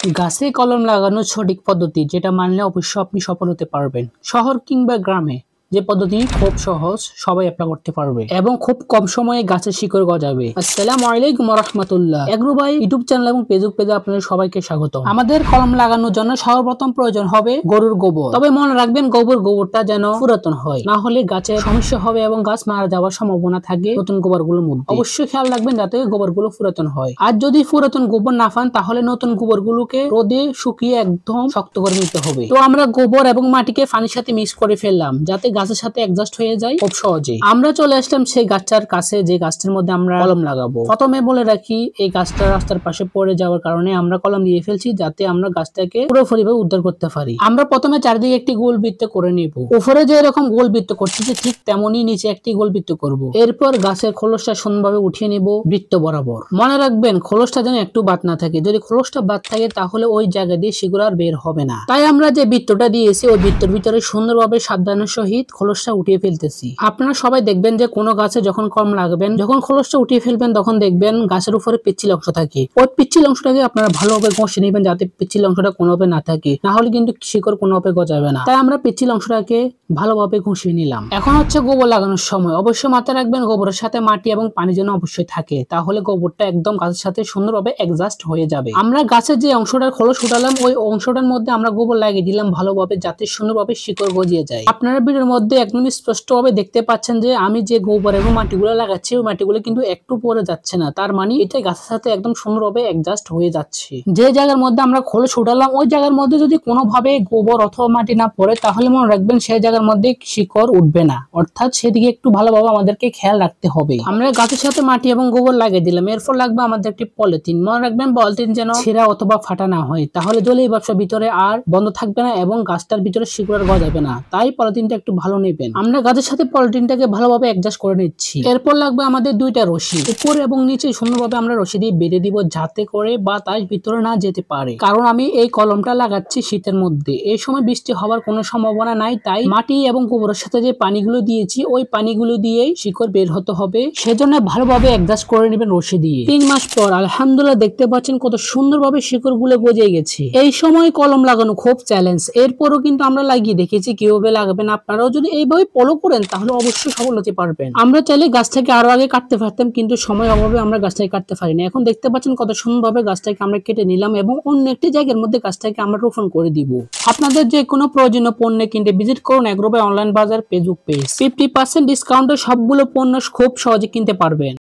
গাছে কলম লাগানোর সঠিক পদ্ধতি যেটা মানলে অবশ্যই আপনি সফল হতে পারবেন। শহর কিংবা গ্রামে যে পদ্ধতি খুব সহজ, সবাই অ্যাপ্লাই করতে পারবে এবং খুব কম সময়ে গাছের শিকড় গজাবে। আসসালামু আলাইকুম ওয়া রাহমাতুল্লাহ। এগ্রো ভাই ইউটিউব চ্যানেল এবং ফেসবুক পেজে আপনাদের সবাইকে স্বাগত। আমাদের কলম লাগানোর জন্য সর্বপ্রথম প্রয়োজন হবে গরুর গোবর। তবে মনে রাখবেন গোবরটা যেন পুরাতন হয়, না হলে গাছের সমস্যা হবে এবং গাছ মারা যাওয়ার সম্ভাবনা থাকে নতুন গোবরগুলোর মধ্যে। অবশ্যই খেয়াল রাখবেন যাতে গোবরগুলো পুরাতন হয়। আর যদি পুরাতন গোবর না পান তাহলে নতুন গোবরগুলোকে রোদে শুকিয়ে একদম শক্ত করে নিতে হবে। তো আমরা গোবর এবং মাটিকে পানির সাথে মিক্স করে ফেললাম যাতে গাছের সাথে অ্যাডজাস্ট হয়ে যায় খুব সহজে। আমরা চলে আসলাম সেই গাছটার কাছে যে গাছটার মধ্যে আমরা কলম লাগাবো। প্রথমে বলে রাখি, এই গাছটা রাস্তার পাশে পড়ে যাওয়ার কারণে আমরা কলম দিয়ে ফেলছি যাতে আমরা গাছটাকে পুরোপুরিভাবে উদ্ধার করতে পারি। আমরা প্রথমে চারদিকে একটি গোল বৃত্ত করে নিব। উপরে যে এরকম গোল বৃত্ত করতেছি ঠিক তেমনই নিচে একটি গোল বৃত্ত করব। এরপর গাছের খোলসটা সুন্দরভাবে উঠিয়ে নিব বৃত্ত বরাবর। মনে রাখবেন খোলসটা যেন একটু বাদ না থাকে। যদি খোলসটা বাদ থাকে তাহলে ওই জায়গা দিয়ে শিকড় আর বের হবে না। তাই আমরা যে বৃত্তটা দিয়েছি ওই বৃত্তের ভিতরে সুন্দরভাবে সাবধানের সহিত খোলসটা উঠিয়ে ফেলতেছি। আপনারা সবাই দেখবেন যে কোনো গাছে যখন কলম লাগাবেন, যখন খোলসটা উঠিয়ে ফেলবেন তখন দেখবেন গাছের উপরে পিচ্ছিল অংশ থাকে। ওই পিচ্ছিল অংশটাকে আপনারা ভালোভাবে ঘষে নেবেন যাতে পিচ্ছিল অংশটা কোনোভাবে না থাকে, না হলে কিন্তু শিকড় কোনোভাবে গজাবে না। তাই আমরা পিচ্ছিল অংশটাকে ভালোভাবে ঘষিয়ে নিলাম। এখন হচ্ছে গোবর লাগানোর সময়। অবশ্যই মাথায় রাখবেন গোবরের সাথে মাটি এবং পানি যেন অবশ্যই থাকে, তাহলে গোবরটা একদম গাছের সাথে সুন্দরভাবে অ্যাডজাস্ট হয়ে যাবে। আমরা গাছের যে অংশটার খোলস উঠালাম ওই অংশটার মধ্যে আমরা গোবর লাগিয়ে দিলাম ভালোভাবে যাতে সুন্দরভাবে শিকড় গজিয়ে যায়। আপনারা ভিডিওর মধ্যে একদম স্পষ্টভাবে দেখতে পাচ্ছেন যে আমি যে গোবর এবং মাটিগুলো লাগাচ্ছি ওই মাটিগুলো কিন্তু একটু পরে যাচ্ছে না, তার মানে এটা গাছের সাথে একদম সুন্দরভাবে অ্যাডজাস্ট হয়ে যাচ্ছে। যে জায়গার মধ্যে আমরা খোলস উঠালাম ওই জায়গার মধ্যে যদি কোনোভাবে গোবর অথবা মাটি না পড়ে তাহলে মনে রাখবেন সেই জায়গার মধ্যে শিকড় উঠবে না, অর্থাৎ সেদিকে একটু ভালোভাবে আমাদেরকে খেয়াল রাখতে হবে। আমরা গাছের সাথে মাটি এবং গোবর লাগিয়ে দিলাম। এরপর লাগবে আমাদের একটি পলিথিন। মনে রাখবেন পলিথিন যেন ছেঁড়া অথবা ফাটা না হয়, তাহলে জলীয় বাষ্প ভিতরে আর বন্ধ থাকবে না এবং গাছটার ভিতরে শিকড় আর গজাবে না। তাই পলিথিনটা একটু ভালো নেবেন। আমরা গাছের সাথে পলিথিনটাকে ভালোভাবে অ্যাডজাস্ট করে নিচ্ছি। এরপর লাগবে আমাদের দুইটা রশি। উপরে এবং নিচে সুন্দরভাবে আমরা রশি দিয়ে বেঁধে দিব যাতে করে বাতাস ভিতরে না যেতে পারে, কারণ আমি এই কলমটা লাগাচ্ছি শীতের মধ্যে। এই সময় বৃষ্টি হওয়ার কোনো সম্ভাবনা নাই, তাই মাটি এবং গোবরের সাথে যে পানিগুলো দিয়েছি ওই পানিগুলো দিয়েই শিকড় বের হতে হবে, সেজন্য ভালোভাবে অ্যাডজাস্ট করে নেবেন রশি দিয়ে। 3 মাস পর আলহামদুলিল্লাহ দেখতে পাচ্ছেন কত সুন্দরভাবে শিকড় গুলো গজে গেছে। এই সময় কলম লাগানো খুব চ্যালেঞ্জ, এরপরও কিন্তু আমরা লাগিয়ে দেখেছি কিভাবে লাগাবেন। আপনারাও যদি এইভাবে ফলো করেন তাহলে অবশ্যই সফল হতে পারবেন। আমরা চাইলে গাছটাকে আরো আগে কাটতে পারতাম, কিন্তু সময় অভাবে আমরা গাছটাকে কাটতে পারিনি। এখন দেখতে পাচ্ছেন কত সুন্দরভাবে গাছটাকে আমরা কেটে নিলাম এবং অন্য একটি জায়গার মধ্যে গাছটাকে আমরা রোপণ করে দিব। আপনাদের যে কোনো প্রয়োজনীয় পণ্য কিনতে ভিজিট করুন এগ্রো ভাই অনলাইন বাজার ফেসবুক পেজ। 50% ডিসকাউন্টে সবগুলো পণ্য খুব সহজে কিনতে পারবেন।